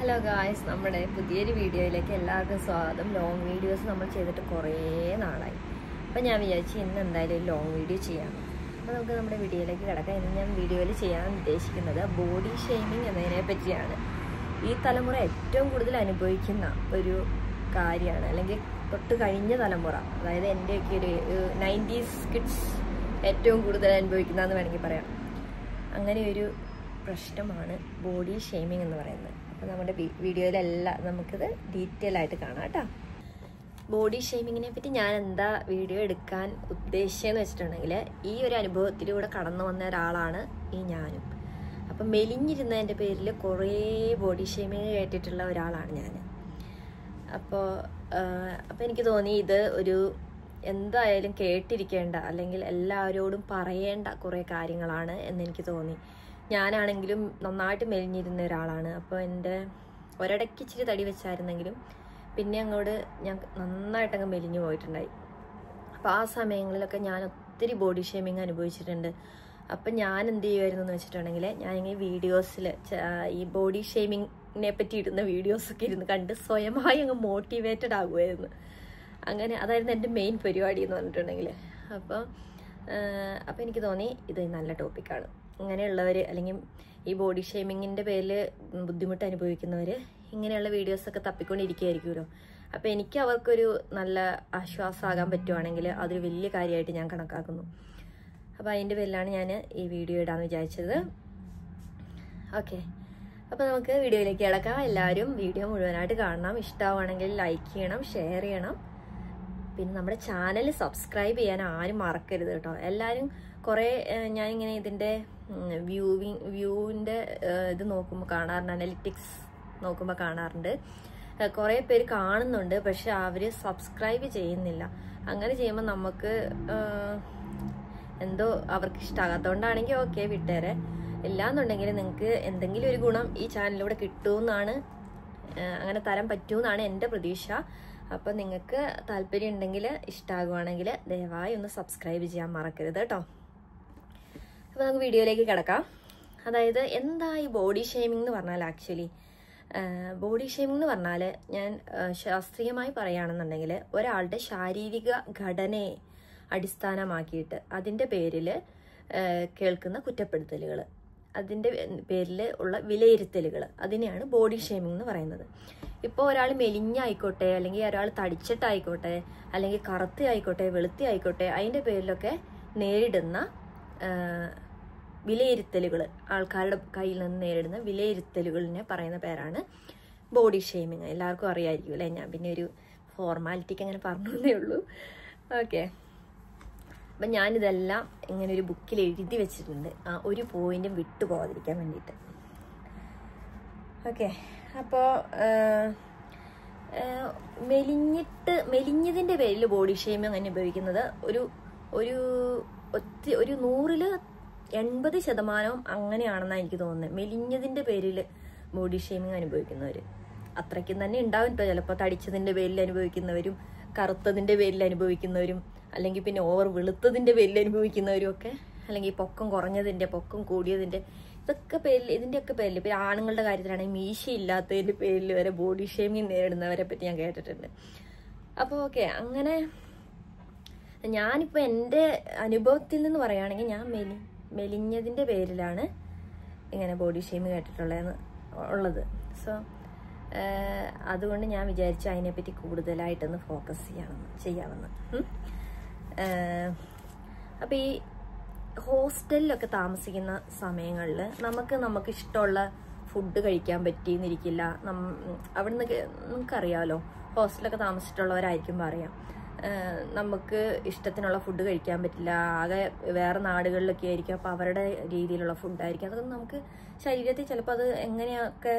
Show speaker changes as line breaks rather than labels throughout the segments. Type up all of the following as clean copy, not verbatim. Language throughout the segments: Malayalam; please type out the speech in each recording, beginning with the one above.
ഹലോ ഗായ്സ്, നമ്മുടെ പുതിയൊരു വീഡിയോയിലേക്ക് എല്ലാവർക്കും സ്വാഗതം. ലോങ് വീഡിയോസ് നമ്മൾ ചെയ്തിട്ട് കുറേ നാളായി. അപ്പോൾ ഞാൻ വിചാരിച്ചു ഇന്ന് എന്തായാലും ഒരു ലോങ് വീഡിയോ ചെയ്യാം. അപ്പോൾ നമുക്ക് നമ്മുടെ വീഡിയോയിലേക്ക് കിടക്കാം. ഇന്ന് ഞാൻ വീഡിയോയിൽ ചെയ്യാൻ ഉദ്ദേശിക്കുന്നത് ബോഡി ഷെയ്മിങ് എന്നതിനെ പറ്റിയാണ്. ഈ തലമുറ ഏറ്റവും കൂടുതൽ അനുഭവിക്കുന്ന ഒരു കാര്യമാണ്, അല്ലെങ്കിൽ തൊട്ട് കഴിഞ്ഞ തലമുറ, അതായത് എൻ്റെയൊക്കെ ഒരു 90s കിഡ്സ് ഏറ്റവും കൂടുതൽ അനുഭവിക്കുന്നതെന്ന് വേണമെങ്കിൽ പറയാം. അങ്ങനെ ഒരു പ്രശ്നമാണ് ബോഡി ഷെയ്മിങ് എന്ന് പറയുന്നത്. അപ്പോൾ നമ്മുടെ വീഡിയോയിലെല്ലാം നമുക്കിത് ഡീറ്റെയിൽ ആയിട്ട് കാണാം കേട്ടോ. ബോഡി ഷെയ്മിങ്ങിനെ പറ്റി ഞാൻ എന്താ വീഡിയോ എടുക്കാൻ ഉദ്ദേശിച്ചതെന്ന് വെച്ചിട്ടുണ്ടെങ്കിൽ, ഈ ഒരു അനുഭവത്തിലൂടെ കടന്നു വന്ന ഒരാളാണ് ഈ ഞാനും. അപ്പം മെലിഞ്ഞിരുന്നതിൻ്റെ പേരിൽ കുറേ ബോഡി ഷെയ്മിങ് കേട്ടിട്ടുള്ള ഒരാളാണ് ഞാൻ. അപ്പോൾ എനിക്ക് തോന്നി ഇത് ഒരു എന്തായാലും കേട്ടിരിക്കേണ്ട, അല്ലെങ്കിൽ എല്ലാവരോടും പറയേണ്ട കുറേ കാര്യങ്ങളാണ് എന്നെനിക്ക് തോന്നി. ഞാനാണെങ്കിലും നന്നായിട്ട് മെലിഞ്ഞിരുന്ന ഒരാളാണ്. അപ്പോൾ എൻ്റെ ഒരിടയ്ക്ക് ഇച്ചിരി തടി വെച്ചായിരുന്നെങ്കിലും പിന്നെ അങ്ങോട്ട് ഞാൻ നന്നായിട്ടങ്ങ് മെലിഞ്ഞു പോയിട്ടുണ്ടായി. അപ്പോൾ ആ സമയങ്ങളിലൊക്കെ ഞാൻ ഒത്തിരി ബോഡി ഷേമിങ് അനുഭവിച്ചിട്ടുണ്ട്. അപ്പം ഞാൻ എന്ത് ചെയ്യുമായിരുന്നു എന്ന് വെച്ചിട്ടുണ്ടെങ്കിൽ, ഞാനിങ്ങനെ വീഡിയോസിൽ ഈ ബോഡി ഷേമിങ്ങിനെ പറ്റി ഇടുന്ന വീഡിയോസൊക്കെ ഇരുന്ന് കണ്ട് സ്വയമായി അങ്ങ് മോട്ടിവേറ്റഡ് ആകുമായിരുന്നു. അങ്ങനെ അതായിരുന്നു എൻ്റെ മെയിൻ പരിപാടി എന്ന് പറഞ്ഞിട്ടുണ്ടെങ്കിൽ. അപ്പോൾ എനിക്ക് തോന്നി ഇത് നല്ല ടോപ്പിക്കാണ്. ഇങ്ങനെയുള്ളവർ, അല്ലെങ്കിൽ ഈ ബോഡി ഷേമിങ്ങിൻ്റെ പേരിൽ ബുദ്ധിമുട്ട് അനുഭവിക്കുന്നവർ ഇങ്ങനെയുള്ള വീഡിയോസൊക്കെ തപ്പിക്കൊണ്ടിരിക്കുകയായിരിക്കുമല്ലോ. അപ്പോൾ എനിക്ക് അവർക്കൊരു നല്ല ആശ്വാസമാകാൻ പറ്റുവാണെങ്കിൽ അതൊരു വലിയ കാര്യമായിട്ട് ഞാൻ കണക്കാക്കുന്നു. അപ്പോൾ അതിൻ്റെ പേരിലാണ് ഞാൻ ഈ വീഡിയോ ഇടാമെന്ന് വിചാരിച്ചത്. ഓക്കെ, അപ്പോൾ നമുക്ക് വീഡിയോയിലേക്ക് കിടക്കാം. എല്ലാവരും വീഡിയോ മുഴുവനായിട്ട് കാണണം. ഇഷ്ടമാണെങ്കിൽ ലൈക്ക് ചെയ്യണം, ഷെയർ ചെയ്യണം. പിന്നെ നമ്മുടെ ചാനൽ സബ്സ്ക്രൈബ് ചെയ്യാൻ ആരും മറക്കരുത് കേട്ടോ. എല്ലാവരും കുറേ ഞാനിങ്ങനെ ഇതിൻ്റെ വ്യൂവിൻ്റെ ഇത് നോക്കുമ്പോൾ കാണാറുണ്ട്, അനലിറ്റിക്സ് നോക്കുമ്പോൾ കാണാറുണ്ട്. കുറേ പേര് കാണുന്നുണ്ട്, പക്ഷെ അവർ സബ്സ്ക്രൈബ് ചെയ്യുന്നില്ല. അങ്ങനെ ചെയ്യുമ്പോൾ നമുക്ക് എന്തോ അവർക്ക് ഇഷ്ടമാകാത്തതുകൊണ്ടാണെങ്കിൽ ഓക്കെ, വിട്ടേരെ. ഇല്ലാന്നുണ്ടെങ്കിൽ നിങ്ങൾക്ക് എന്തെങ്കിലും ഒരു ഗുണം ഈ ചാനലിലൂടെ കിട്ടുമെന്നാണ്, അങ്ങനെ തരാൻ പറ്റുമെന്നാണ് എൻ്റെ പ്രതീക്ഷ. അപ്പം നിങ്ങൾക്ക് താല്പര്യം ഉണ്ടെങ്കിൽ, ഇഷ്ടമാകുവാണെങ്കിൽ ദയവായി ഒന്ന് സബ്സ്ക്രൈബ് ചെയ്യാൻ മറക്കരുത് കേട്ടോ. അപ്പോൾ നമുക്ക് വീഡിയോയിലേക്ക് കിടക്കാം. അതായത് എന്താ ഈ ബോഡി ഷേമിംഗ് എന്ന് പറഞ്ഞാൽ, ആക്ച്വലി ബോഡി ഷേമിംഗ് എന്ന് പറഞ്ഞാൽ, ഞാൻ ശാസ്ത്രീയമായി പറയുകയാണെന്നുണ്ടെങ്കിൽ, ഒരാളുടെ ശാരീരിക ഘടനയെ അടിസ്ഥാനമാക്കിയിട്ട് അതിൻ്റെ പേരിൽ കേൾക്കുന്ന കുറ്റപ്പെടുത്തലുകൾ, അതിൻ്റെ പേരിൽ ഉള്ള വിലയിരുത്തലുകൾ, അതിനെയാണ് ബോഡി ഷേമിംഗ് എന്ന് പറയുന്നത്. ഇപ്പോൾ ഒരാൾ മെലിഞ്ഞായിക്കോട്ടെ, അല്ലെങ്കിൽ ഒരാൾ തടിച്ചിട്ടായിക്കോട്ടെ, അല്ലെങ്കിൽ കറുത്തയായിക്കോട്ടെ, വെളുത്തിയായിക്കോട്ടെ, അതിൻ്റെ പേരിലൊക്കെ നേരിടുന്ന വിലയിരുത്തലുകൾ, ആൾക്കാരുടെ കയ്യിൽ നിന്ന് നേരിടുന്ന വിലയിരുത്തലുകളിനെ പറയുന്ന പേരാണ് ബോഡി ഷേമിങ്. എല്ലാവർക്കും അറിയാമായിരിക്കും അല്ലേ? ഞാൻ പിന്നെ ഒരു ഫോർമാലിറ്റിക്ക് അങ്ങനെ പറഞ്ഞേ ഉള്ളൂ. ഓക്കെ, അപ്പം ഞാനിതെല്ലാം ഇങ്ങനെ ഒരു ബുക്കിൽ എഴുതി വെച്ചിട്ടുണ്ട്, ഒരു പോയിന്റും വിട്ടു പോകാതിരിക്കാൻ വേണ്ടിയിട്ട്. ഓക്കെ, അപ്പോൾ മെലിഞ്ഞതിൻ്റെ പേരിൽ ബോഡി ഷേമിങ് അനുഭവിക്കുന്നത് ഒരു 100-ൽ 80% അങ്ങനെയാണെന്നാണ് എനിക്ക് തോന്നുന്നത്. മെലിഞ്ഞതിൻ്റെ പേരിൽ ബോഡി ഷേമിങ് അനുഭവിക്കുന്നവർ അത്രയ്ക്കും തന്നെ ഉണ്ടാവും കേട്ടോ. ചിലപ്പോൾ തടിച്ചതിൻ്റെ പേരിൽ അനുഭവിക്കുന്നവരും, കറുത്തതിൻ്റെ പേരിൽ അനുഭവിക്കുന്നവരും, അല്ലെങ്കിൽ പിന്നെ ഓവർ വെളുത്തതിൻ്റെ പേരിൽ അനുഭവിക്കുന്നവരും ഒക്കെ, അല്ലെങ്കിൽ പൊക്കം കുറഞ്ഞതിൻ്റെ, പൊക്കം കൂടിയതിൻ്റെ, ഇതിൻ്റെയൊക്കെ പേരിൽ. പിന്നെ ആണുങ്ങളുടെ കാര്യത്തിലാണെങ്കിൽ മീശയില്ലാത്തതിൻ്റെ പേരിൽ വരെ ബോഡി ഷേമിങ് നേരിടുന്നവരെ പറ്റി ഞാൻ കേട്ടിട്ടുണ്ട്. അപ്പോൾ ഓക്കെ, അങ്ങനെ ഞാനിപ്പോൾ എൻ്റെ അനുഭവത്തിൽ നിന്ന് പറയുകയാണെങ്കിൽ, ഞാൻ മെലിഞ്ഞതിൻ്റെ പേരിലാണ് ഇങ്ങനെ ബോഡി ഷേമിങ് കേട്ടിട്ടുള്ളത്. സോ അതുകൊണ്ട് ഞാൻ വിചാരിച്ചു അതിനെപ്പറ്റി കൂടുതലായിട്ടൊന്ന് ഫോക്കസ് ചെയ്യാമെന്ന്. അപ്പോൾ ഈ ഹോസ്റ്റലിലൊക്കെ താമസിക്കുന്ന സമയങ്ങളിൽ നമുക്ക് ഇഷ്ടമുള്ള ഫുഡ് കഴിക്കാൻ പറ്റിയെന്നിരിക്കില്ല. അവിടുന്ന് നമുക്കറിയാമല്ലോ, ഹോസ്റ്റലൊക്കെ താമസിച്ചിട്ടുള്ളവരായിരിക്കുമ്പോൾ അറിയാം, നമുക്ക് ഇഷ്ടത്തിനുള്ള ഫുഡ് കഴിക്കാൻ പറ്റില്ല. ആകെ വേറെ നാടുകളിലൊക്കെ ആയിരിക്കും, അപ്പോൾ അവരുടെ രീതിയിലുള്ള ഫുഡായിരിക്കും. അതൊക്കെ നമുക്ക് ശരീരത്തിൽ ചിലപ്പോൾ അത് എങ്ങനെയൊക്കെ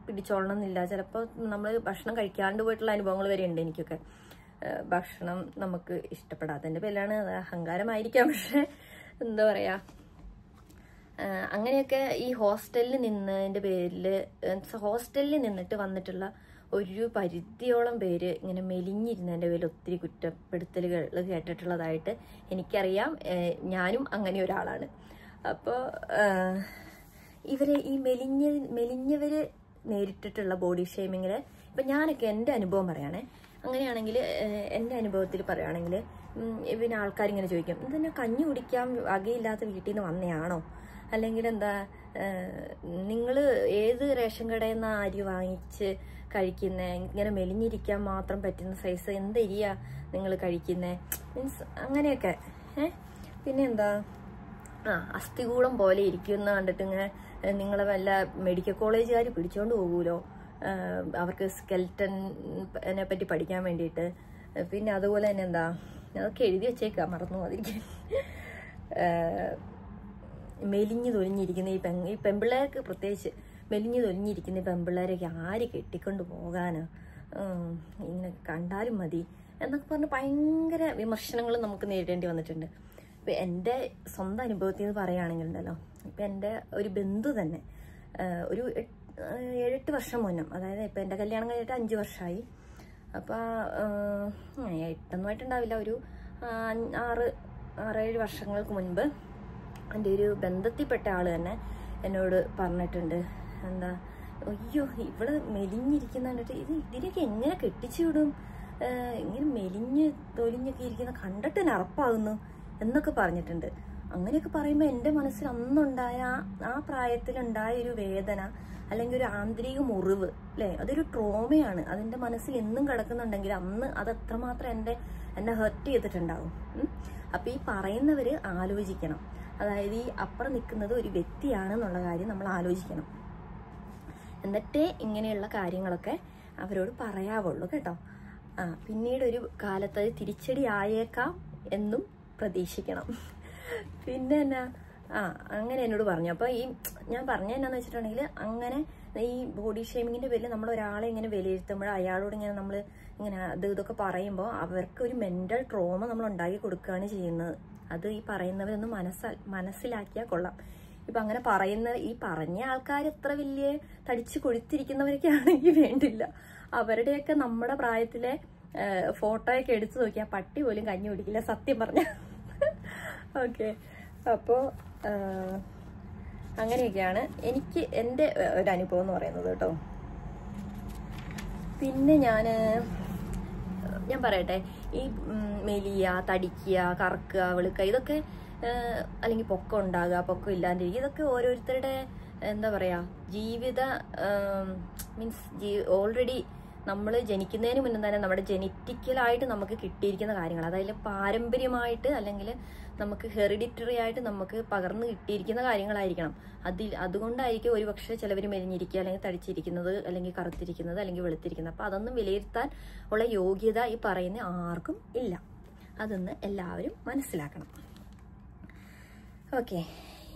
പിടിച്ചോളണം എന്നില്ല. ചിലപ്പോൾ നമ്മൾ ഭക്ഷണം കഴിക്കാണ്ട് പോയിട്ടുള്ള അനുഭവങ്ങൾ വരെ ഉണ്ട് എനിക്കൊക്കെ. ഭക്ഷണം നമുക്ക് ഇഷ്ടപ്പെടാത്തതിൻ്റെ പേരിലാണ്, അഹങ്കാരമായിരിക്കാം, പക്ഷെ എന്താ പറയുക, അങ്ങനെയൊക്കെ ഈ ഹോസ്റ്റലിൽ നിന്നിട്ട് വന്നിട്ടുള്ള ഒരു പരിധിയോളം പേര് ഇങ്ങനെ മെലിഞ്ഞിരുന്നതിൻ്റെ പേരിൽ ഒത്തിരി കുറ്റപ്പെടുത്തലുകൾ കേട്ടിട്ടുള്ളതായിട്ട് എനിക്കറിയാം. ഞാനും അങ്ങനെ ഒരാളാണ്. അപ്പോൾ ഇവരെ ഈ മെലിഞ്ഞവർ നേരിട്ടിട്ടുള്ള ബോഡി ഷേമിങ്ങിൽ ഇപ്പം ഞാനൊക്കെ എൻ്റെ അനുഭവം പറയുകയാണേ. അങ്ങനെയാണെങ്കിൽ എൻ്റെ അനുഭവത്തിൽ പറയുകയാണെങ്കിൽ പിന്നെ ആൾക്കാരിങ്ങനെ ചോദിക്കും, ഇതെന്നെ കഞ്ഞി കുടിക്കാൻ വകയില്ലാത്ത വീട്ടിൽ നിന്ന് വന്നയാണോ, അല്ലെങ്കിൽ എന്താ നിങ്ങൾ ഏത് റേഷൻ കടയിൽ നിന്ന് അരി വാങ്ങിച്ച് കഴിക്കുന്നത്, ഇങ്ങനെ മെലിഞ്ഞിരിക്കാൻ മാത്രം പറ്റുന്ന സൈസ് എന്തരിയാ നിങ്ങൾ കഴിക്കുന്നത്, മീൻസ് അങ്ങനെയൊക്കെ. പിന്നെ എന്താ അസ്ഥികൂടം പോലെ ഇരിക്കുന്ന കണ്ടിട്ട് ഇങ്ങനെ നിങ്ങളെ വല്ല മെഡിക്കൽ കോളേജുകാർ പിടിച്ചോണ്ട് പോകുമല്ലോ അവർക്ക് സ്കെൽറ്റനെ പറ്റി പഠിക്കാൻ വേണ്ടിയിട്ട്. പിന്നെ അതുപോലെ തന്നെ എന്താ അതൊക്കെ എഴുതി വെച്ചേക്കാം, മറന്നു പോകാതിരിക്കാൻ. മെലിഞ്ഞു തൊലിഞ്ഞിരിക്കുന്ന ഈ പെൺപിള്ളേർക്ക് പ്രത്യേകിച്ച് മെലിഞ്ഞു തൊലിഞ്ഞിരിക്കുന്ന ഈ പെൺപിള്ളേരൊക്കെ ആര് കെട്ടിക്കൊണ്ട് പോകാനോ, ഇങ്ങനെ കണ്ടാലും മതി എന്നൊക്കെ പറഞ്ഞ് ഭയങ്കര വിമർശനങ്ങൾ നമുക്ക് നേരിടേണ്ടി വന്നിട്ടുണ്ട്. ഇപ്പം എൻ്റെ സ്വന്തം അനുഭവത്തിൽ നിന്ന് പറയുകയാണെങ്കിൽ ഉണ്ടല്ലോ, ഇപ്പം എൻ്റെ ഒരു ബന്ധു തന്നെ ഒരു 7-8 വർഷം മുന്നേ, അതായത് ഇപ്പം എൻ്റെ കല്യാണം കഴിഞ്ഞിട്ട് 5 വർഷമായി. അപ്പോൾ 8ഒന്നുമായിട്ടുണ്ടാവില്ല, ഒരു 6-7 വർഷങ്ങൾക്ക് മുൻപ് എൻ്റെ ഒരു ബന്ധത്തിൽപ്പെട്ട ആൾ തന്നെ എന്നോട് പറഞ്ഞിട്ടുണ്ട്, എന്താ അയ്യോ ഇവിടെ മെലിഞ്ഞിരിക്കുന്ന കണ്ടിട്ട് ഇതിനൊക്കെ എങ്ങനെ കെട്ടിച്ചു വിടും, ഇങ്ങനെ മെലിഞ്ഞ് തൊലിഞ്ഞൊക്കെ ഇരിക്കുന്ന കണ്ടിട്ട് നറപ്പാകുന്നു എന്നൊക്കെ പറഞ്ഞിട്ടുണ്ട്. അങ്ങനെയൊക്കെ പറയുമ്പോൾ എൻ്റെ മനസ്സിൽ അന്നുണ്ടായ ആ പ്രായത്തിലുണ്ടായ ഒരു വേദന അല്ലെങ്കിൽ ഒരു ആന്തരിക മുറിവ് അല്ലേ, അതൊരു ട്രോമയാണ്. അതെൻ്റെ മനസ്സിൽ എന്നും കിടക്കുന്നുണ്ടെങ്കിൽ അന്ന് അത് എത്രമാത്രം എന്നെ ഹെർട്ട് ചെയ്തിട്ടുണ്ടാവും. അപ്പം ഈ പറയുന്നവർ ആലോചിക്കണം, അതായത് ഈ അപ്പുറം നിൽക്കുന്നത് ഒരു വ്യക്തിയാണെന്നുള്ള കാര്യം നമ്മൾ ആലോചിക്കണം. എന്നിട്ടേ ഇങ്ങനെയുള്ള കാര്യങ്ങളൊക്കെ അവരോട് പറയാവുള്ളൂ കേട്ടോ. പിന്നീട് ഒരു കാലത്ത് അത് തിരിച്ചടി ആയേക്കാം എന്നും പ്രതീക്ഷിക്കണം. പിന്നെ എന്നാ അങ്ങനെ എന്നോട് പറഞ്ഞു. അപ്പോൾ ഈ ഞാൻ പറഞ്ഞ എന്നാന്ന് വെച്ചിട്ടുണ്ടെങ്കിൽ, അങ്ങനെ ഈ ബോഡി ഷേമിങ്ങിൻ്റെ പേരിൽ നമ്മൾ ഒരാളെ ഇങ്ങനെ വിലയിരുത്തുമ്പോൾ അയാളോട് ഇങ്ങനെ നമ്മൾ ഇങ്ങനെ ഇതൊക്കെ പറയുമ്പോൾ അവർക്ക് ഒരു മെൻ്റൽ ട്രോമ നമ്മൾ ഉണ്ടാക്കി കൊടുക്കുകയാണ് ചെയ്യുന്നത്. അത് ഈ പറയുന്നവരൊന്ന് മനസ്സിലാക്കിയാൽ കൊള്ളാം. ഇപ്പം അങ്ങനെ പറഞ്ഞ ആൾക്കാർ എത്ര വലിയ തടിച്ചു കൊഴുത്തിരിക്കുന്നവരൊക്കെ ആണെങ്കിൽ വേണ്ടില്ല, അവരുടെയൊക്കെ നമ്മുടെ പ്രായത്തിലെ ഫോട്ടോയൊക്കെ എടുത്തു നോക്കിയാൽ പട്ടി പോലും കഞ്ഞി കുടിക്കില്ല, സത്യം പറഞ്ഞ. ഓക്കെ, അപ്പോൾ അങ്ങനെയൊക്കെയാണ് എനിക്ക് എൻ്റെ ഒരു അനുഭവം എന്ന് പറയുന്നത് കേട്ടോ. പിന്നെ ഞാൻ പറയട്ടെ, ഈ മെലിയ, തടിക്കുക, കറക്കുക, വെളുക്കുക, ഇതൊക്കെ അല്ലെങ്കിൽ പൊക്കം ഉണ്ടാകുക, പൊക്കം ഇല്ലാണ്ടിരിക്കുക, ഇതൊക്കെ ഓരോരുത്തരുടെ എന്താ പറയുക ജീവിത മീൻസ് ഓൾറെഡി നമ്മൾ ജനിക്കുന്നതിന് മുന്നേ തന്നെ നമ്മുടെ ജെനറ്റിക്കലായിട്ട് നമുക്ക് കിട്ടിയിരിക്കുന്ന കാര്യങ്ങൾ, അതായത് പാരമ്പര്യമായിട്ട് അല്ലെങ്കിൽ നമുക്ക് ഹെറിഡിറ്ററി ആയിട്ട് നമുക്ക് പകർന്നു കിട്ടിയിരിക്കുന്ന കാര്യങ്ങളായിരിക്കണം. അതുകൊണ്ടായിരിക്കും ഒരു പക്ഷേ ചിലവർ മെലിഞ്ഞിരിക്കുക, അല്ലെങ്കിൽ തടിച്ചിരിക്കുന്നത്, അല്ലെങ്കിൽ കറുത്തിരിക്കുന്നത്, അല്ലെങ്കിൽ വെളുത്തിരിക്കുന്നത്. അപ്പോൾ അതൊന്നും വിലയിരുത്താൻ ഉള്ള യോഗ്യത ഈ പറയുന്ന ആർക്കും ഇല്ല. അതൊന്ന് എല്ലാവരും മനസ്സിലാക്കണം. ഓക്കെ,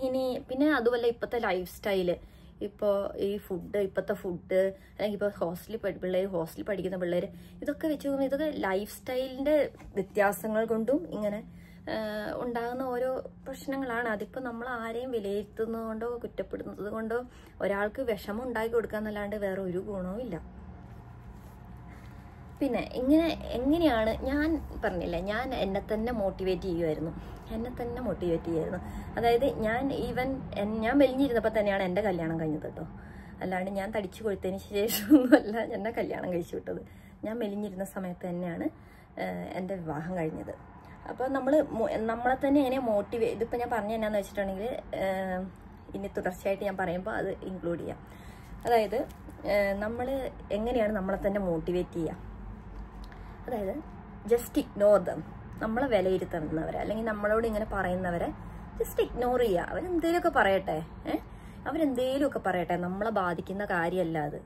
ഇനി പിന്നെ അതുപോലെ ഇപ്പോഴത്തെ ലൈഫ് സ്റ്റൈല്, ഇപ്പോൾ ഈ ഇപ്പോഴത്തെ ഫുഡ്, അല്ലെങ്കിൽ ഇപ്പോൾ ഹോസ്റ്റലിൽ പഠിക്കുന്ന പിള്ളേർ, ഇതൊക്കെ വെച്ച് നോക്കുമ്പോൾ ഇതൊക്കെ ലൈഫ് സ്റ്റൈലിൻ്റെ വ്യത്യാസങ്ങൾ കൊണ്ടും ഇങ്ങനെ ഉണ്ടാകുന്ന ഓരോ പ്രശ്നങ്ങളാണ്. അതിപ്പോൾ നമ്മൾ ആരെയും വിലയിരുത്തുന്നത് കൊണ്ടോ കുറ്റപ്പെടുന്നത് കൊണ്ടോ ഒരാൾക്ക് വിഷമം ഉണ്ടാക്കി കൊടുക്കാന്നല്ലാണ്ട് വേറെ ഒരു ഗുണവും ഇല്ല. പിന്നെ എങ്ങനെയാണ് ഞാൻ പറഞ്ഞില്ലേ, ഞാൻ എന്നെ തന്നെ മോട്ടിവേറ്റ് ചെയ്യുമായിരുന്നു. അതായത് ഞാൻ മെലിഞ്ഞിരുന്നപ്പോൾ തന്നെയാണ് എൻ്റെ കല്യാണം കഴിഞ്ഞത് കേട്ടോ. അല്ലാണ്ട് ഞാൻ തടിച്ചു കൊടുത്തതിന് ശേഷമൊന്നുമല്ല എന്നെ കല്യാണം കഴിച്ചു വിട്ടത്. ഞാൻ മെലിഞ്ഞിരുന്ന സമയത്ത് തന്നെയാണ് എൻ്റെ വിവാഹം കഴിഞ്ഞത്. അപ്പോൾ നമ്മളെ തന്നെ എങ്ങനെ ഇതിപ്പോൾ ഞാൻ പറഞ്ഞ എന്നാന്ന് വെച്ചിട്ടുണ്ടെങ്കിൽ ഇനി തുടർച്ചയായിട്ട് ഞാൻ പറയുമ്പോൾ അത് ഇൻക്ലൂഡ് ചെയ്യാം. അതായത് നമ്മൾ എങ്ങനെയാണ് നമ്മളെ തന്നെ മോട്ടിവേറ്റ് ചെയ്യുക, അതായത് ജസ്റ്റ് ഇഗ്നോർ ദം. നമ്മളെ വിലയിരുത്തുന്നവരെ അല്ലെങ്കിൽ നമ്മളോട് ഇങ്ങനെ പറയുന്നവരെ ജസ്റ്റ് ഇഗ്നോർ ചെയ്യുക. അവരെന്തേലുമൊക്കെ പറയട്ടെ, നമ്മളെ ബാധിക്കുന്ന കാര്യമല്ല അത്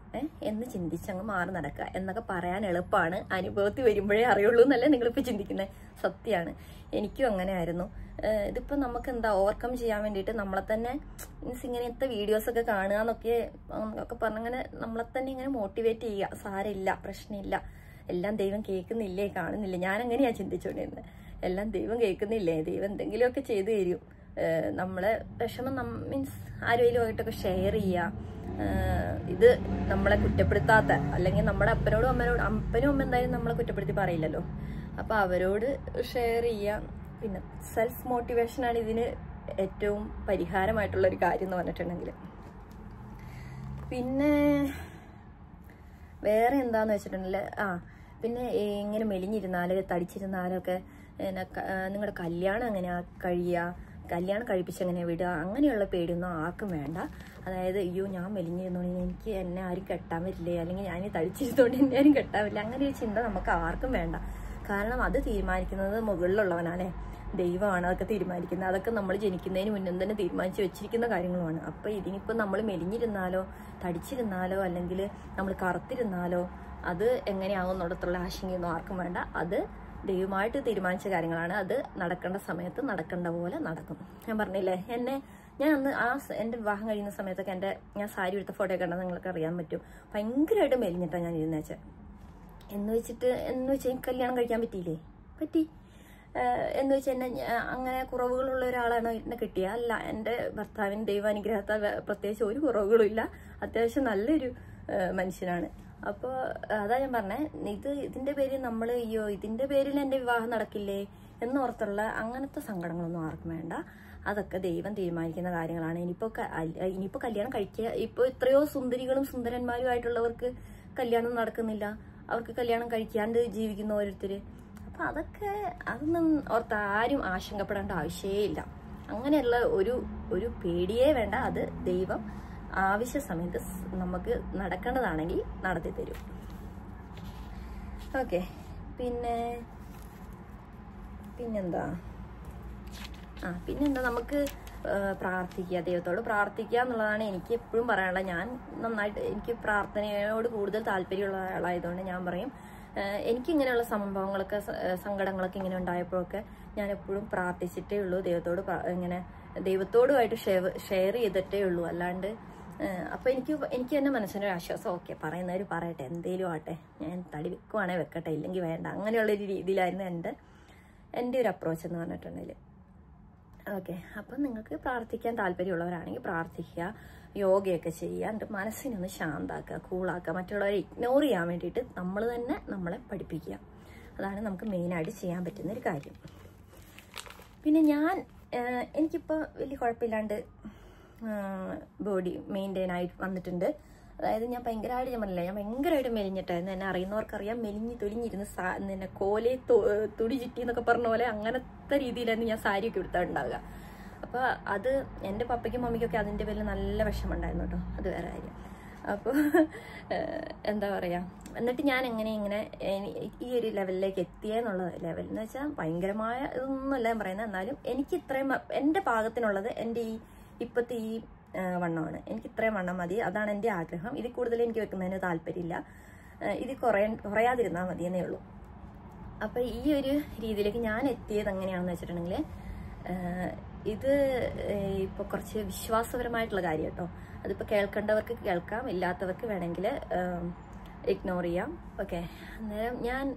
എന്ന് ചിന്തിച്ചങ്ങ് മാറി നടക്കുക എന്നൊക്കെ പറയാൻ എളുപ്പമാണ്. അനുഭവത്തിൽ വരുമ്പോഴേ അറിയുള്ളൂ എന്നല്ലേ നിങ്ങളിപ്പോൾ ചിന്തിക്കുന്നത്. സത്യമാണ്, എനിക്കും അങ്ങനെ ആയിരുന്നു. ഇതിപ്പോൾ നമുക്ക് എന്താ ഓവർകം ചെയ്യാൻ വേണ്ടിയിട്ട് നമ്മളെ തന്നെ മീൻസ് ഇങ്ങനത്തെ വീഡിയോസൊക്കെ കാണുക എന്നൊക്കെ പറഞ്ഞങ്ങനെ നമ്മളെ തന്നെ ഇങ്ങനെ മോട്ടിവേറ്റ് ചെയ്യുക. സാരമില്ല, പ്രശ്നമില്ല, എല്ലാം ദൈവം കേൾക്കുന്നില്ലേ, കാണുന്നില്ലേ. ഞാനങ്ങനെയാണ് ചിന്തിച്ചുകൊണ്ടിരുന്നത്. എല്ലാം ദൈവം കേൾക്കുന്നില്ലേ, ദൈവം എന്തെങ്കിലുമൊക്കെ ചെയ്തു തരും. നമ്മളെ വിഷമം മീൻസ് ആരെങ്കിലും ആയിട്ടൊക്കെ ഷെയർ ചെയ്യുക. ഇത് നമ്മളെ കുറ്റപ്പെടുത്താത്ത, അല്ലെങ്കിൽ നമ്മുടെ അപ്പനും അമ്മ എന്തായാലും നമ്മളെ കുറ്റപ്പെടുത്തി പറയില്ലല്ലോ, അപ്പോൾ അവരോട് ഷെയർ ചെയ്യുക. പിന്നെ സെൽഫ് മോട്ടിവേഷനാണ് ഇതിന് ഏറ്റവും പരിഹാരമായിട്ടുള്ളൊരു കാര്യം എന്ന് പറഞ്ഞിട്ടുണ്ടെങ്കിൽ. പിന്നെ വേറെ എന്താന്ന് വെച്ചിട്ടുണ്ടെങ്കിൽ പിന്നെ ഇങ്ങനെ മെലിഞ്ഞിരുന്നാല് തടിച്ചിരുന്നാലൊക്കെ നിങ്ങളുടെ കല്യാണം എങ്ങനെയാ കഴിയുക, കല്യാണം കഴിപ്പിച്ചെങ്ങനെ വിടുക, അങ്ങനെയുള്ള പേടിയൊന്നും ആർക്കും വേണ്ട. അതായത് അയ്യോ ഞാൻ മെലിഞ്ഞിരുന്നോണ്ട് എനിക്ക് എന്നെ ആരും കെട്ടാൻ പറ്റില്ലേ, അല്ലെങ്കിൽ ഞാൻ തടിച്ചിരുന്നോണ്ട് എന്നെ ആരും കെട്ടാൻ പറ്റില്ല, അങ്ങനെ ഒരു ചിന്ത നമുക്ക് ആർക്കും വേണ്ട. കാരണം അത് തീരുമാനിക്കുന്നത് മുകളിലുള്ളവനാണേ, ദൈവമാണ് അതൊക്കെ തീരുമാനിക്കുന്നത്. അതൊക്കെ നമ്മൾ ജനിക്കുന്നതിന് മുന്നേ തന്നെ തീരുമാനിച്ച് വെച്ചിരിക്കുന്ന കാര്യങ്ങളുമാണ്. അപ്പോൾ ഇതിനിപ്പോൾ നമ്മൾ മെലിഞ്ഞിരുന്നാലോ തടിച്ചിരുന്നാലോ അല്ലെങ്കിൽ നമ്മൾ കറുത്തിരുന്നാലോ അത് എങ്ങനെയാകുന്നിടത്തുള്ള ആശങ്കയൊന്നും ആർക്കും വേണ്ട. അത് ദൈവമായിട്ട് തീരുമാനിച്ച കാര്യങ്ങളാണ്. അത് നടക്കേണ്ട സമയത്ത് നടക്കേണ്ട പോലെ നടക്കും. ഞാൻ പറഞ്ഞില്ലേ, ഞാൻ അന്ന് എൻ്റെ വിവാഹം കഴിയുന്ന സമയത്തൊക്കെ ഞാൻ സാരി എടുത്ത ഫോട്ടോ ഒക്കെ കണ്ടാൽ നിങ്ങൾക്ക് അറിയാൻ പറ്റും. ഭയങ്കരമായിട്ട് മെലിഞ്ഞിട്ടാണ് ഞാൻ ഇരുന്നേച്ചത്. എന്ന് വെച്ചാൽ എനിക്ക് കല്യാണം കഴിക്കാൻ പറ്റിയില്ലേ? പറ്റി. എന്ന് വെച്ചാൽ അങ്ങനെ കുറവുകളുള്ള ഒരാളാണ് എന്നെ കിട്ടിയ അല്ല. എൻ്റെ ഭർത്താവിന് ദൈവാനുഗ്രഹത്താൽ പ്രത്യേകിച്ച് ഒരു കുറവുകളും ഇല്ല. അത്യാവശ്യം നല്ലൊരു മനുഷ്യനാണ്. അപ്പോൾ അതാ ഞാൻ പറഞ്ഞത്, ഇതിന്റെ പേരിൽ നമ്മൾ അയ്യോ ഇതിന്റെ പേരിൽ എൻ്റെ വിവാഹം നടക്കില്ലേ എന്നോർത്തുള്ള അങ്ങനത്തെ സങ്കടങ്ങളൊന്നും ആർക്കും വേണ്ട. അതൊക്കെ ദൈവം തീരുമാനിക്കുന്ന കാര്യങ്ങളാണ്. ഇനിയിപ്പോൾ കല്യാണം കഴിക്കുക, ഇപ്പോൾ എത്രയോ സുന്ദരികളും സുന്ദരന്മാരുമായിട്ടുള്ളവർക്ക് കല്യാണം നടക്കുന്നില്ല, അവർക്ക് കല്യാണം കഴിക്കാണ്ട് ജീവിക്കുന്ന ഓരോരുത്തര്. അപ്പൊ അതൊന്നും ഓർത്ത് ആരും ആശങ്കപ്പെടേണ്ട ആവശ്യമേ ഇല്ല. അങ്ങനെയുള്ള ഒരു പേടിയേ വേണ്ട. അത് ദൈവം ആവശ്യ സമയത്ത് നമുക്ക് നടക്കേണ്ടതാണെങ്കിൽ നടത്തി തരും. ഓക്കെ, പിന്നെന്താ നമുക്ക് പ്രാർത്ഥിക്കുക, ദൈവത്തോട് പ്രാർത്ഥിക്കുക എന്നുള്ളതാണ് എനിക്ക് എപ്പോഴും പറയാനുള്ളത്. ഞാൻ നന്നായിട്ട് എനിക്ക് പ്രാർത്ഥനയോട് കൂടുതൽ താല്പര്യമുള്ള ആളായതുകൊണ്ട് ഞാൻ പറയും, എനിക്കിങ്ങനെയുള്ള സംഭവങ്ങളൊക്കെ സങ്കടങ്ങളൊക്കെ ഇങ്ങനെ ഉണ്ടായപ്പോഴൊക്കെ ഞാൻ എപ്പോഴും പ്രാർത്ഥിച്ചിട്ടേ ഉള്ളൂ. ദൈവത്തോടുമായിട്ട് ഷെയർ ചെയ്തിട്ടേ ഉള്ളൂ. അല്ലാണ്ട് അപ്പൊ എനിക്ക് തന്നെ മനസ്സിനൊരു ആശ്വാസം. ഓക്കെ, പറയുന്നവർ പറയട്ടെ, എന്തേലും ആട്ടെ, ഞാൻ തടി വെക്കുവാണെങ്കിൽ വെക്കട്ടെ, ഇല്ലെങ്കിൽ വേണ്ട, അങ്ങനെയുള്ളൊരു രീതിയിലായിരുന്നു എൻ്റെ ഒരു അപ്രോച്ച് എന്ന് പറഞ്ഞിട്ടുണ്ടെങ്കിൽ. ഓക്കെ, അപ്പം നിങ്ങൾക്ക് പ്രാർത്ഥിക്കാൻ താല്പര്യമുള്ളവരാണെങ്കിൽ പ്രാർത്ഥിക്കുക, യോഗയൊക്കെ ചെയ്യുക, എന്നിട്ട് മനസ്സിനൊന്ന് ശാന്താക്കുക, കൂളാക്കുക, മറ്റുള്ളവരെ ഇഗ്നോർ ചെയ്യാൻ വേണ്ടിയിട്ട് നമ്മൾ തന്നെ നമ്മളെ പഠിപ്പിക്കുക. അതാണ് നമുക്ക് മെയിനായിട്ട് ചെയ്യാൻ പറ്റുന്നൊരു കാര്യം. പിന്നെ എനിക്കിപ്പോൾ വലിയ കുഴപ്പമില്ലാണ്ട് ബോഡി മെയിൻറ്റെയിൻ ആയിട്ട് വന്നിട്ടുണ്ട്. അതായത് ഞാൻ ഭയങ്കരമായിട്ട് മെലിഞ്ഞിട്ടായിരുന്നു. എന്നെ അറിയുന്നവർക്കറിയാം, തൊലിഞ്ഞിരുന്ന് കോലെ തുടി ചുറ്റി എന്നൊക്കെ പറഞ്ഞ പോലെ അങ്ങനത്തെ രീതിയിലായിരുന്നു ഞാൻ സാരിയൊക്കെ എടുത്താറുണ്ടാവുക. അപ്പോൾ അത് എൻ്റെ പപ്പയ്ക്കും മമ്മിക്കൊക്കെ അതിൻ്റെ പേരിൽ നല്ല വിഷമമുണ്ടായിരുന്നു കേട്ടോ, അത് വേറെ കാര്യം. അപ്പോൾ എന്താ പറയുക, എന്നിട്ട് ഞാൻ ഇങ്ങനെ ഈ ഒരു ലെവലിലേക്ക് എത്തിയെന്നുള്ള ലെവൽ എന്ന് വെച്ചാൽ ഭയങ്കരമായ ഇതൊന്നുമല്ല ഞാൻ പറയുന്നത്. എന്നാലും എനിക്ക് ഇത്രയും എൻ്റെ പാകത്തിനുള്ളത് എൻ്റെ ഇപ്പോഴത്തെ ഈ വണ്ണമാണ്. എനിക്ക് ഇത്രയും വണ്ണം മതി, അതാണ് എൻ്റെ ആഗ്രഹം. ഇതിൽ കൂടുതൽ എനിക്ക് വെക്കുന്നതിന് താല്പര്യമില്ല. ഇത് കുറയാതിരുന്നാൽ മതിയെന്നേ ഉള്ളൂ. അപ്പം ഈ ഒരു രീതിയിലേക്ക് ഞാൻ എത്തിയത് എങ്ങനെയാണെന്ന് വെച്ചിട്ടുണ്ടെങ്കിൽ, ഇത് ഇപ്പോൾ കുറച്ച് വിശ്വാസപരമായിട്ടുള്ള കാര്യം കേട്ടോ. അതിപ്പോൾ കേൾക്കേണ്ടവർക്ക് കേൾക്കാം, ഇല്ലാത്തവർക്ക് വേണമെങ്കിൽ ഇഗ്നോർ ചെയ്യാം. ഓക്കെ, അന്നേരം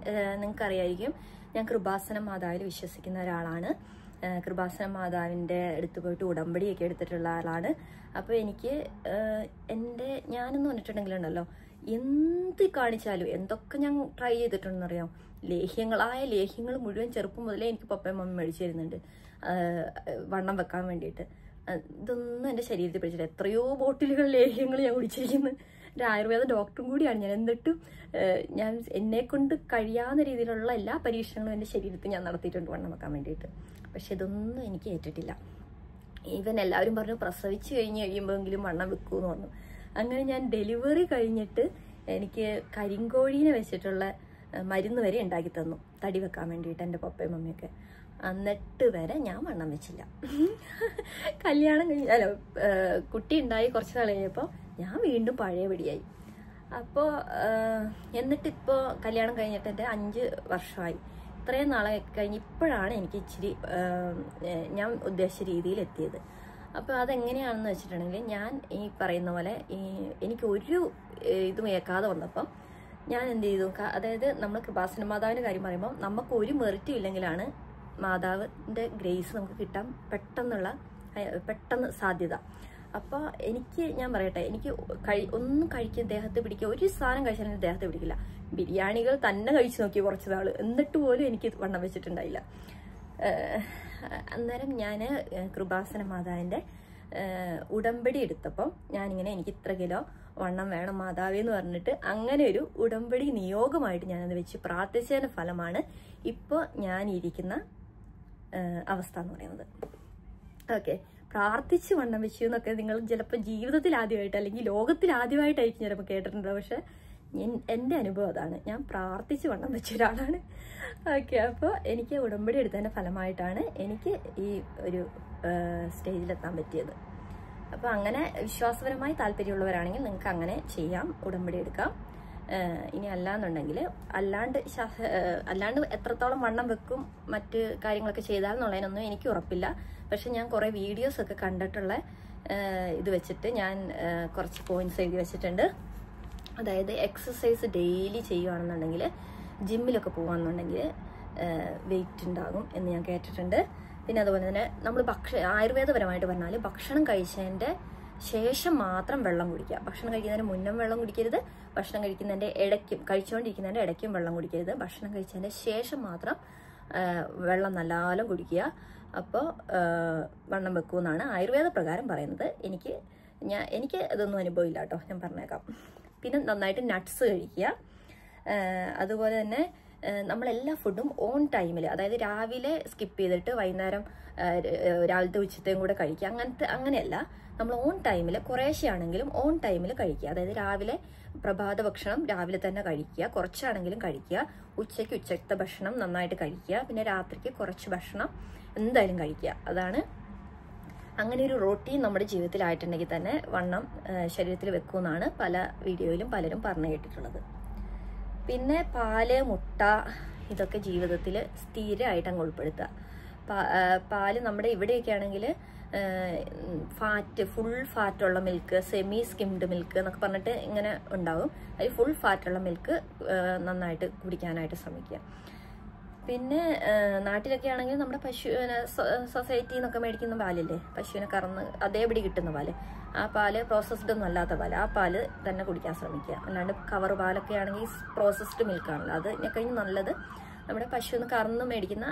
നിങ്ങൾക്കറിയായിരിക്കും, ഞാൻ കൃപാസന മാതാവിൽ വിശ്വസിക്കുന്ന ഒരാളാണ്. കൃപാസന മാതാവിൻ്റെ അടുത്ത് പോയിട്ട് ഉടമ്പടിയൊക്കെ എടുത്തിട്ടുള്ള ആളാണ്. അപ്പോൾ ഞാനെന്ന് പറഞ്ഞിട്ടുണ്ടെങ്കിലുണ്ടല്ലോ, എന്ത് കാണിച്ചാലും എന്തൊക്കെ ഞാൻ ട്രൈ ചെയ്തിട്ടുണ്ടെന്നറിയാം. ലേഹ്യങ്ങൾ മുഴുവൻ ചെറുപ്പം മുതലേ എനിക്ക് പപ്പയും മമ്മി മേടിച്ചു തരുന്നുണ്ട് വണ്ണം വെക്കാൻ വേണ്ടിയിട്ട്. ഇതൊന്നും എൻ്റെ ശരീരത്തിൽ പിടിച്ചിട്ട് എത്രയോ ബോട്ടിലുകൾ ലേഹ്യങ്ങൾ ഞാൻ കുടിച്ചിരിക്കുന്നു. ഒരു ആയുർവേദ ഡോക്ടറും കൂടിയാണ് ഞാൻ. എന്നിട്ടും ഞാൻ എന്നെക്കൊണ്ട് കഴിയാവുന്ന രീതിയിലുള്ള എല്ലാ പരീക്ഷണങ്ങളും എൻ്റെ ശരീരത്തിൽ ഞാൻ നടത്തിയിട്ടുണ്ട് വണ്ണം വെക്കാൻ വേണ്ടിയിട്ട്. പക്ഷെ ഇതൊന്നും എനിക്ക് ഏറ്റിട്ടില്ല. ഈവൻ എല്ലാവരും പറഞ്ഞു പ്രസവിച്ച് കഴിയുമ്പോഴെങ്കിലും വണ്ണം വെക്കൂന്ന് പറഞ്ഞു. അങ്ങനെ ഞാൻ ഡെലിവറി കഴിഞ്ഞിട്ട് എനിക്ക് കരിങ്കോഴീനെ വെച്ചിട്ടുള്ള മരുന്ന് വരെ ഉണ്ടാക്കി തന്നു തടി വെക്കാൻ വേണ്ടിയിട്ട് എൻ്റെ പപ്പയും മമ്മിയൊക്കെ. എന്നിട്ട് വരെ ഞാൻ വണ്ണം വെച്ചില്ല. കല്യാണം കുട്ടി ഉണ്ടായി കുറച്ച് നാൾ കഴിഞ്ഞപ്പോൾ ഞാൻ വീണ്ടും പഴയപടിയായി. അപ്പോൾ എന്നിട്ടിപ്പോൾ കല്യാണം കഴിഞ്ഞിട്ട് എൻ്റെ 5 വർഷമായി. ഇത്രയും നാളെ കഴിഞ്ഞ് ഇപ്പോഴാണ് എനിക്ക് ഇച്ചിരി ഞാൻ ഉദ്ദേശിച്ച രീതിയിൽ എത്തിയത്. അപ്പോൾ അതെങ്ങനെയാണെന്ന് വെച്ചിട്ടുണ്ടെങ്കിൽ, ഞാൻ ഈ പറയുന്ന പോലെ എനിക്ക് ഒരു ഇതും ഏക്കാതെ വന്നപ്പം ഞാൻ എന്ത് ചെയ്തു, അതായത് നമ്മൾ കൃപാസന മാതാവിൻ്റെ കാര്യം പറയുമ്പോൾ നമുക്ക് ഒരു മെറിറ്റും ഇല്ലെങ്കിലാണ് മാതാവിൻ്റെ ഗ്രേസ് നമുക്ക് കിട്ടാൻ പെട്ടെന്ന് സാധ്യത. അപ്പോൾ ഞാൻ പറയട്ടെ, എനിക്ക് ഒന്നും കഴിക്കാൻ ദേഹത്ത് പിടിക്കുക, ഒരു സാധനം കഴിച്ചാലും ദേഹത്ത് പിടിക്കില്ല. ബിരിയാണികൾ തന്നെ കഴിച്ചു നോക്കി കുറച്ച് നാൾ, എന്നിട്ട് പോലും എനിക്ക് വണ്ണം വെച്ചിട്ടുണ്ടായില്ല. അന്നേരം ഞാൻ കൃപാസന മാതാവിൻ്റെ ഉടമ്പടി എടുത്തപ്പോൾ ഞാനിങ്ങനെ എനിക്ക് ഇത്ര കിലോ വണ്ണം വേണം മാതാവേ എന്ന് പറഞ്ഞിട്ട് അങ്ങനെ ഒരു ഉടമ്പടി നിയോഗമായിട്ട് ഞാനത് വെച്ച് പ്രാർത്ഥിച്ചതിന്റെ ഫലമാണ് ഇപ്പോൾ ഞാൻ ഇരിക്കുന്ന അവസ്ഥ എന്ന് പറയുന്നത്. ഓക്കെ, പ്രാർത്ഥിച്ച് വണ്ണം വെച്ചു എന്നൊക്കെ നിങ്ങൾ ചിലപ്പോൾ ജീവിതത്തിൽ ആദ്യമായിട്ട് അല്ലെങ്കിൽ ലോകത്തിൽ ആദ്യമായിട്ടായിരിക്കും ചിലപ്പോൾ കേട്ടിട്ടുണ്ട്. പക്ഷെ എൻ്റെ അനുഭവം അതാണ്, ഞാൻ പ്രാർത്ഥിച്ച് വണ്ണം വെച്ച ഒരാളാണ്. ഓക്കെ, അപ്പോൾ എനിക്ക് ഉടമ്പടി എടുത്തതിൻ്റെ ഫലമായിട്ടാണ് എനിക്ക് ഈ ഒരു സ്റ്റേജിലെത്താൻ പറ്റിയത്. അപ്പോൾ അങ്ങനെ വിശ്വാസപരമായി താല്പര്യമുള്ളവരാണെങ്കിൽ നിങ്ങൾക്ക് അങ്ങനെ ചെയ്യാം, ഉടമ്പടി എടുക്കാം. ഇനി അല്ലാന്നുണ്ടെങ്കിൽ അല്ലാണ്ട് എത്രത്തോളം വണ്ണം വെക്കും മറ്റ് കാര്യങ്ങളൊക്കെ ചെയ്താലെന്നുള്ളതിനൊന്നും എനിക്ക് ഉറപ്പില്ല. പക്ഷെ ഞാൻ കുറേ വീഡിയോസൊക്കെ കണ്ടിട്ടുള്ള ഇത് വെച്ചിട്ട് ഞാൻ കുറച്ച് പോയിന്റ്സ് എഴുതി വെച്ചിട്ടുണ്ട്. അതായത് എക്സസൈസ് ഡെയിലി ചെയ്യുകയാണെന്നുണ്ടെങ്കിൽ, ജിമ്മിലൊക്കെ പോകുകയാണെന്നുണ്ടെങ്കിൽ വെയിറ്റ് ഉണ്ടാകും എന്ന് ഞാൻ കേട്ടിട്ടുണ്ട്. പിന്നെ അതുപോലെ തന്നെ നമ്മൾ ആയുർവേദപരമായിട്ട് പറഞ്ഞാൽ ഭക്ഷണം കഴിച്ചതിൻ്റെ ശേഷം മാത്രം വെള്ളം കുടിക്കുക. ഭക്ഷണം കഴിക്കുന്നതിന് മുന്നും വെള്ളം കുടിക്കരുത്, ഭക്ഷണം കഴിക്കുന്നതിൻ്റെ ഇടയ്ക്കും കഴിച്ചുകൊണ്ടിരിക്കുന്നതിൻ്റെ ഇടയ്ക്കും വെള്ളം കുടിക്കരുത്. ഭക്ഷണം കഴിച്ചതിൻ്റെ ശേഷം മാത്രം വെള്ളം നല്ലപോലെ കുടിക്കുക. അപ്പോൾ വണ്ണം വെക്കുമെന്നാണ് ആയുർവേദ പ്രകാരം പറയുന്നത്. എനിക്ക് ഇതൊന്നും അനുഭവമില്ല കേട്ടോ, ഞാൻ പറഞ്ഞേക്കാം. പിന്നെ നന്നായിട്ട് നട്ട്സ് കഴിക്കുക. അതുപോലെ തന്നെ നമ്മളെല്ലാ ഫുഡും ഓൺ ടൈമിൽ, അതായത് രാവിലെ സ്കിപ്പ് ചെയ്തിട്ട് വൈകുന്നേരം രാവിലത്തെ ഉച്ചത്തെയും കൂടെ കഴിക്കുക, അങ്ങനെയല്ല. നമ്മൾ ഓൺ ടൈമിൽ കുറേശ്ശെ ആണെങ്കിലും ഓൺ ടൈമിൽ കഴിക്കുക. അതായത് രാവിലെ പ്രഭാത ഭക്ഷണം രാവിലെ തന്നെ കഴിക്കുക, കുറച്ചാണെങ്കിലും കഴിക്കുക. ഉച്ചത്തെ ഭക്ഷണം നന്നായിട്ട് കഴിക്കുക. പിന്നെ രാത്രിക്ക് കുറച്ച് ഭക്ഷണം എന്തായാലും കഴിക്കുക. അതാണ് അങ്ങനെ ഒരു റൊട്ടീൻ നമ്മുടെ ജീവിതത്തിലായിട്ടുണ്ടെങ്കിൽ തന്നെ വണ്ണം ശരീരത്തിൽ വെക്കുമെന്നാണ് പല വീഡിയോയിലും പലരും പറഞ്ഞു കേട്ടിട്ടുള്ളത്. പിന്നെ പാല്, മുട്ട ഇതൊക്കെ ജീവിതത്തിൽ സ്ഥിരമായിട്ട് അങ്ങ് ഉൾപ്പെടുത്തുക. പാല് നമ്മുടെ ഇവിടെയൊക്കെ ആണെങ്കിൽ ഫുൾ ഫാറ്റുള്ള മിൽക്ക്, സെമി സ്കിംഡ് മിൽക്ക് എന്നൊക്കെ പറഞ്ഞിട്ട് ഇങ്ങനെ ഉണ്ടാവും. അതിൽ ഫുൾ ഫാറ്റുള്ള മിൽക്ക് നന്നായിട്ട് കുടിക്കാനായിട്ട് ശ്രമിക്കുക. പിന്നെ നാട്ടിലൊക്കെ ആണെങ്കിൽ നമ്മുടെ സൊസൈറ്റിയിൽ നിന്നൊക്കെ മേടിക്കുന്ന പാലില്ലേ, പശുവിനെ കറന്ന് അതേപടി കിട്ടുന്ന പാല്, ആ പാല് പ്രോസസ്ഡ് ഒന്നും അല്ലാത്ത പാല്, ആ പാല് തന്നെ കുടിക്കാൻ ശ്രമിക്കുക. അല്ലാണ്ട് കവർ പാലൊക്കെ ആണെങ്കിൽ പ്രോസസ്ഡ് മിൽക്കാണല്ലോ, അത് കഴിഞ്ഞ് നല്ലത് നമ്മുടെ പശുവിന് കറന്ന് മേടിക്കുന്ന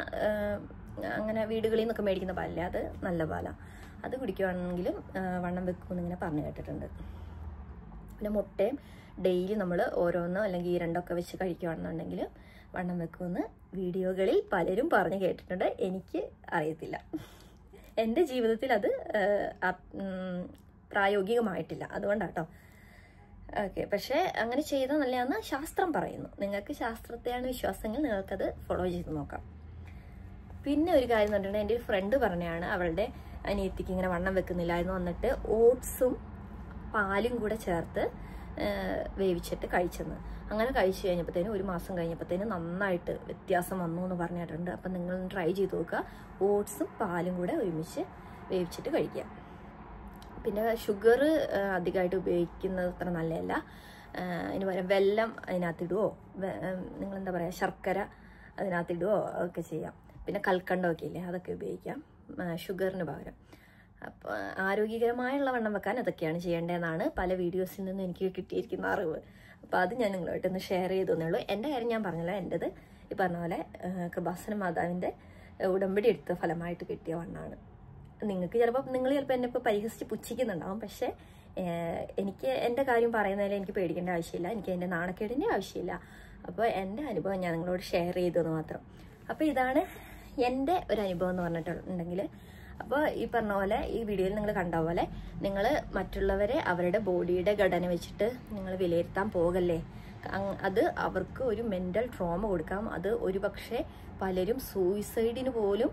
അങ്ങനെ വീടുകളിൽ നിന്നൊക്കെ മേടിക്കുന്ന പാലില്ലേ, അത് നല്ല പാലാണ്. അത് കുടിക്കുകയാണെങ്കിലും വണ്ണം വെക്കുമെന്ന് ഇങ്ങനെ പറഞ്ഞു കേട്ടിട്ടുണ്ട്. പിന്നെ മുട്ടയും ഡെയിലി നമ്മൾ ഓരോന്നോ അല്ലെങ്കിൽ 2 വെച്ച് കഴിക്കുകയാണെന്നുണ്ടെങ്കിൽ വണ്ണം വെക്കുമെന്ന് വീഡിയോകളിൽ പലരും പറഞ്ഞു കേട്ടിട്ടുണ്ട്. എനിക്ക് അറിയത്തില്ല, എൻ്റെ ജീവിതത്തിൽ അത് പ്രായോഗികമായിട്ടില്ല, അതുകൊണ്ടാട്ടോ. ഓക്കെ, പക്ഷേ അങ്ങനെ ചെയ്താൽ നല്ലതാണെന്ന് ശാസ്ത്രം പറയുന്നു. നിങ്ങൾക്ക് ശാസ്ത്രത്തെയാണ് വിശ്വാസമെങ്കിൽ നിങ്ങൾക്കത് ഫോളോ ചെയ്ത് നോക്കാം. പിന്നെ ഒരു കാര്യം എന്ന് പറഞ്ഞിട്ടുണ്ടെങ്കിൽ എൻ്റെ ഒരു ഫ്രണ്ട് പറഞ്ഞതാണ്, അവളുടെ അനിയത്തിക്ക് ഇങ്ങനെ വണ്ണം വെക്കുന്നില്ലായിരുന്നു, വന്നിട്ട് ഓട്സും പാലും കൂടെ ചേർത്ത് വേവിച്ചിട്ട് കഴിച്ചെന്ന്. അങ്ങനെ കഴിച്ചു കഴിഞ്ഞപ്പോഴത്തേനും 1 മാസം കഴിഞ്ഞപ്പോഴത്തേനും നന്നായിട്ട് വ്യത്യാസം വന്നു എന്ന് പറഞ്ഞിട്ടുണ്ട്. അപ്പം നിങ്ങൾ ട്രൈ ചെയ്ത് നോക്കുക, ഓട്സും പാലും കൂടെ ഒരുമിച്ച് വേവിച്ചിട്ട് കഴിക്കുക. പിന്നെ ഷുഗർ അധികമായിട്ട് ഉപയോഗിക്കുന്നത് അത്ര നല്ലതല്ല. അതിന് പകരം വെല്ലം അതിനകത്തിടുവോ, നിങ്ങളെന്താ പറയുക, ശർക്കര അതിനകത്തിടുവോ അതൊക്കെ ചെയ്യാം. പിന്നെ കൽക്കണ്ടമൊക്കെ ഇല്ലേ, അതൊക്കെ ഉപയോഗിക്കാം ഷുഗറിന് പകരം. അപ്പോൾ ആരോഗ്യകരമായുള്ള വണ്ണം വെക്കാൻ അതൊക്കെയാണ് ചെയ്യേണ്ടതെന്നാണ് പല വീഡിയോസിൽ നിന്നും എനിക്ക് കിട്ടിയിരിക്കുന്ന അറിവ്. അപ്പോൾ അത് ഞാൻ നിങ്ങളുമായിട്ടൊന്ന് ഷെയർ ചെയ്തേ ഉള്ളൂ. എൻ്റെ കാര്യം ഞാൻ പറഞ്ഞല്ലോ, എൻ്റെത് ഈ പറഞ്ഞ പോലെ കൃപാസന മാതാവിൻ്റെ ഉടമ്പടി എടുത്ത ഫലമായിട്ട് കിട്ടിയ വണ്ണമാണ്. നിങ്ങൾ ചിലപ്പോൾ എന്നെ ഇപ്പോൾ പരിഹസിച്ച് പുച്ഛിക്കുന്നുണ്ടാവും. പക്ഷേ എനിക്ക് എൻ്റെ കാര്യം പറയുന്നതിൽ എനിക്ക് പേടിക്കേണ്ട ആവശ്യമില്ല, എനിക്ക് എൻ്റെ നാണക്കേടിൻ്റെ ആവശ്യമില്ല. അപ്പോൾ എൻ്റെ അനുഭവം ഞാൻ നിങ്ങളോട് ഷെയർ ചെയ്തെന്ന് മാത്രം. അപ്പോൾ ഇതാണ് എൻ്റെ ഒരു അനുഭവം എന്ന് പറഞ്ഞിട്ടുണ്ടെങ്കിൽ. അപ്പോൾ ഈ പറഞ്ഞ പോലെ ഈ വീഡിയോയിൽ നിങ്ങൾ കണ്ട പോലെ നിങ്ങൾ മറ്റുള്ളവരെ അവരുടെ ബോഡിയുടെ ഘടന വെച്ചിട്ട് നിങ്ങൾ വിലയിരുത്താൻ പോകല്ലേ. അത് അവർക്ക് ഒരു മെൻ്റൽ ട്രോമ കൊടുക്കാം. അത് ഒരു പക്ഷേ പലരും സൂയിസൈഡിന് പോലും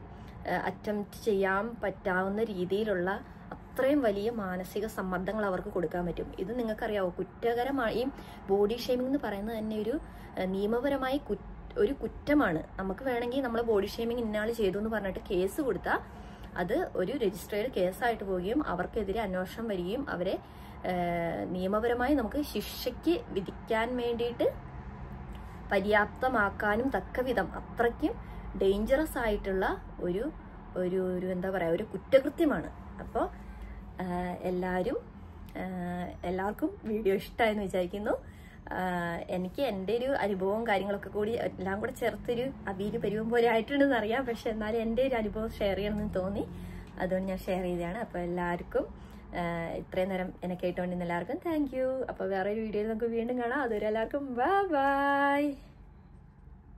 അറ്റംപ്റ്റ് ചെയ്യാൻ പറ്റാവുന്ന രീതിയിലുള്ള അത്രയും വലിയ മാനസിക സമ്മർദ്ദങ്ങൾ അവർക്ക് കൊടുക്കാൻ പറ്റും. ഇത് നിങ്ങൾക്കറിയാവോ, കുറ്റകരമായി ബോഡി ഷേമിംഗ് എന്ന് പറയുന്നത് തന്നെ ഒരു നിയമപരമായി ഒരു കുറ്റമാണ്. നമുക്ക് വേണമെങ്കിൽ നമ്മളെ ബോഡി ഷേമിംഗ് ഇന്നാൾ ചെയ്തു എന്ന് പറഞ്ഞിട്ട് കേസ് കൊടുത്താൽ അത് ഒരു രജിസ്റ്റേർഡ് കേസായിട്ട് പോവുകയും അവർക്കെതിരെ അന്വേഷണം വരികയും അവരെ നിയമപരമായി നമുക്ക് ശിക്ഷയ്ക്ക് വിധിക്കാൻ വേണ്ടിയിട്ട് പര്യാപ്തമാക്കാനും തക്കവിധം അത്രയ്ക്കും ഡേഞ്ചറസ് ആയിട്ടുള്ള ഒരു ഒരു ഒരു എന്താ പറയുക, ഒരു കുറ്റകൃത്യമാണ്. അപ്പോൾ എല്ലാവർക്കും വീഡിയോ ഇഷ്ടമായെന്ന് വിചാരിക്കുന്നു. എനിക്ക് എൻ്റെ ഒരു അനുഭവവും കാര്യങ്ങളൊക്കെ കൂടി എല്ലാം കൂടെ ചേർത്തൊരു അവിയൽ പരുവം പോലെ ആയിട്ടുണ്ടെന്ന് അറിയാം. പക്ഷെ എന്നാലും എൻ്റെ ഒരു അനുഭവം ഷെയർ ചെയ്യണമെന്ന് തോന്നി, അതുകൊണ്ട് ഞാൻ ഷെയർ ചെയ്തതാണ്. അപ്പോൾ എല്ലാവർക്കും ഇത്രയും നേരം എന്നെ കേട്ടോണ്ടിരുന്ന എല്ലാവർക്കും താങ്ക് യു. അപ്പോൾ വേറൊരു വീഡിയോയിൽ നമുക്ക് വീണ്ടും കാണാം. അതുവരെ എല്ലാവർക്കും ബൈ.